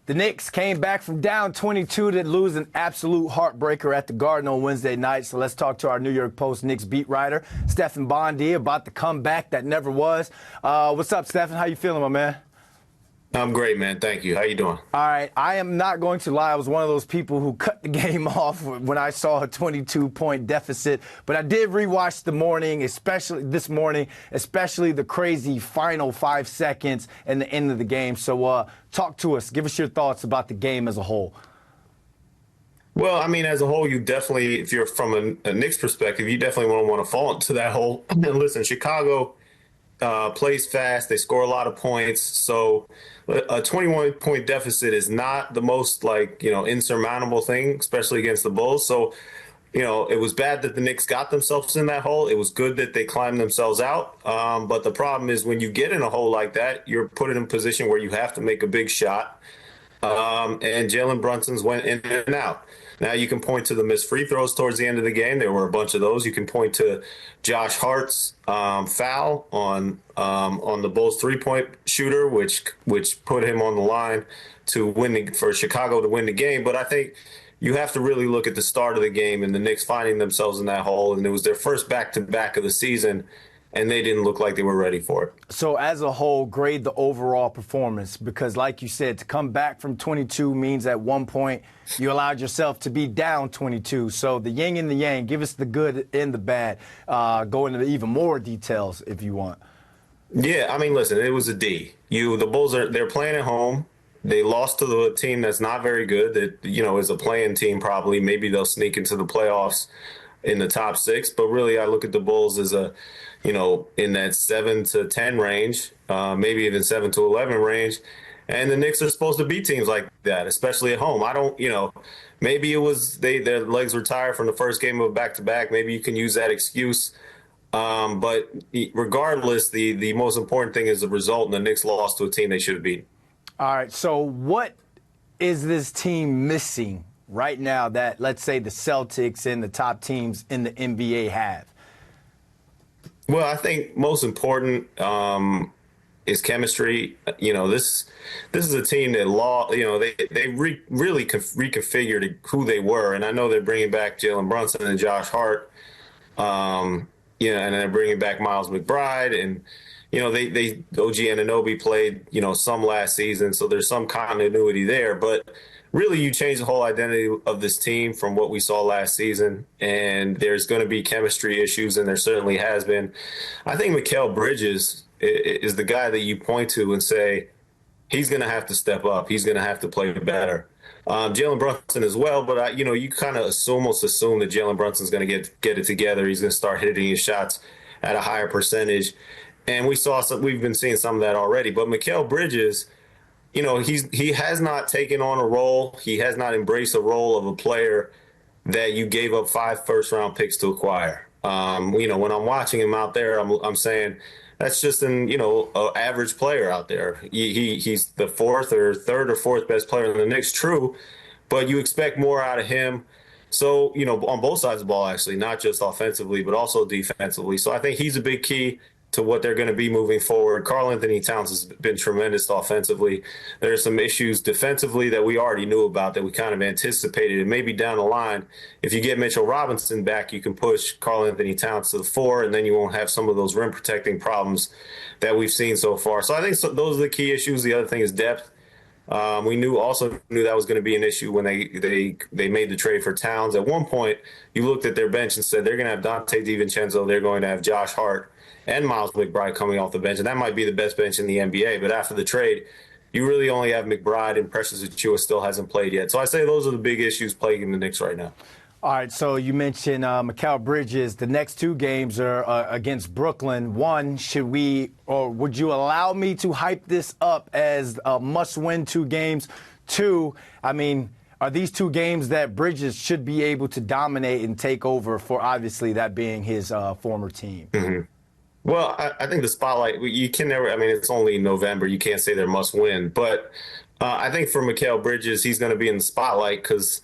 The Knicks came back from down 22 to lose an absolute heartbreaker at the Garden on Wednesday night. So let's talk to our New York Post Knicks beat writer, Stefan Bondy, about the comeback that never was. What's up, Stefan? How you feeling, my man? I'm great, man. Thank you. How you doing? All right. I am not going to lie. I was one of those people who cut the game off when I saw a 22-point deficit. But I did rewatch the morning, especially this morning, especially the crazy final 5 seconds and the end of the game. So talk to us. Give us your thoughts about the game as a whole. Well, I mean, as a whole, you definitely, if you're from a Knicks perspective, you definitely won't want to fall into that hole. And listen, Chicago plays fast. They score a lot of points. So a 21-point deficit is not the most, insurmountable thing, especially against the Bulls. So, it was bad that the Knicks got themselves in that hole. It was good that they climbed themselves out. But the problem is when you get in a hole like that, you're put in a position where you have to make a big shot. And Jalen Brunson's went in and out. Now you can point to the missed free throws towards the end of the game. There were a bunch of those. You can point to Josh Hart's foul on the Bulls 3-point shooter, which put him on the line to for Chicago to win the game. But I think you have to really look at the start of the game and the Knicks finding themselves in that hole. And it was their first back-to-back of the season, and they didn't look like they were ready for it. So as a whole, grade the overall performance, because like you said, to come back from 22 means at one point you allowed yourself to be down 22. So the yin and the yang, give us the good and the bad. Go into even more details if you want. Yeah, I mean, listen, it was a D. The Bulls they're playing at home. They lost to the team that's not very good, that, is a playing team probably. Maybe they'll sneak into the playoffs in the top 6. But really, I look at the Bulls as in that 7 to 10 range, maybe even 7 to 11 range. And the Knicks are supposed to beat teams like that, especially at home. I don't, maybe it was their legs were tired from the first game of back-to-back. Maybe you can use that excuse. But regardless, the most important thing is the result, and the Knicks lost to a team they should have beaten. All right, so what is this team missing right now that, let's say, the Celtics and the top teams in the NBA have? Well, I think most important is chemistry. This is a team that they really reconfigured who they were, and I know they're bringing back Jalen Brunson and Josh Hart, and they're bringing back Miles McBride, and they OG Anunoby played some last season, so there's some continuity there, but really, you change the whole identity of this team from what we saw last season, and there's going to be chemistry issues, and there certainly has been. I think Mikal Bridges is the guy that you point to and say, he's going to have to step up. He's going to have to play better. Jalen Brunson as well, but, you kind of almost assume that Jalen Brunson's going to get it together. He's going to start hitting his shots at a higher percentage. And we've been seeing some of that already. But Mikal Bridges, he has not taken on a role. He has not embraced a role of a player that you gave up 5 first-round picks to acquire. When I'm watching him out there, I'm saying that's just an average player out there. He's the 4th or 3rd or 4th best player in the Knicks, true, but you expect more out of him. So, on both sides of the ball, actually, not just offensively, but also defensively. So I think he's a big key to what they're going to be moving forward. Karl-Anthony Towns has been tremendous offensively. There are some issues defensively that we already knew about, that we kind of anticipated. And maybe down the line, if you get Mitchell Robinson back, you can push Karl-Anthony Towns to the 4, and then you won't have some of those rim protecting problems that we've seen so far. So I think those are the key issues. The other thing is depth. We also knew that was going to be an issue when they made the trade for Towns. At one point, you looked at their bench and said they're going to have Dante DiVincenzo, they're going to have Josh Hart and Miles McBride coming off the bench, and that might be the best bench in the NBA. But after the trade, you really only have McBride, and Precious Achiuwa still hasn't played yet. So I say those are the big issues plaguing the Knicks right now. All right, so you mentioned Mikal Bridges. The next 2 games are against Brooklyn. One, would you allow me to hype this up as a must-win 2 games? 2, I mean, are these 2 games that Bridges should be able to dominate and take over for, obviously, that being his former team? Mm-hmm. Well, I think the spotlight, you can never, it's only November. You can't say they're must win. But I think for Mikal Bridges, he's going to be in the spotlight because,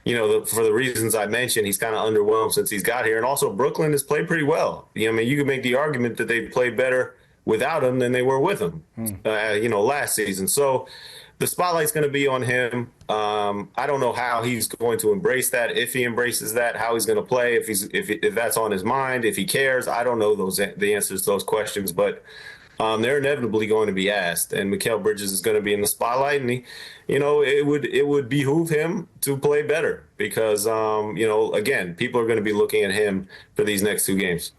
for the reasons I mentioned, he's kind of underwhelmed since he's got here. And also, Brooklyn has played pretty well. You could make the argument that they played better without him than they were with him, last season. So the spotlight's going to be on him. I don't know how he's going to embrace that, if he embraces that, how he's going to play, if that's on his mind, if he cares. I don't know the answers to those questions, but they're inevitably going to be asked. And Mikal Bridges is going to be in the spotlight, and it would behoove him to play better because again, people are going to be looking at him for these next two games.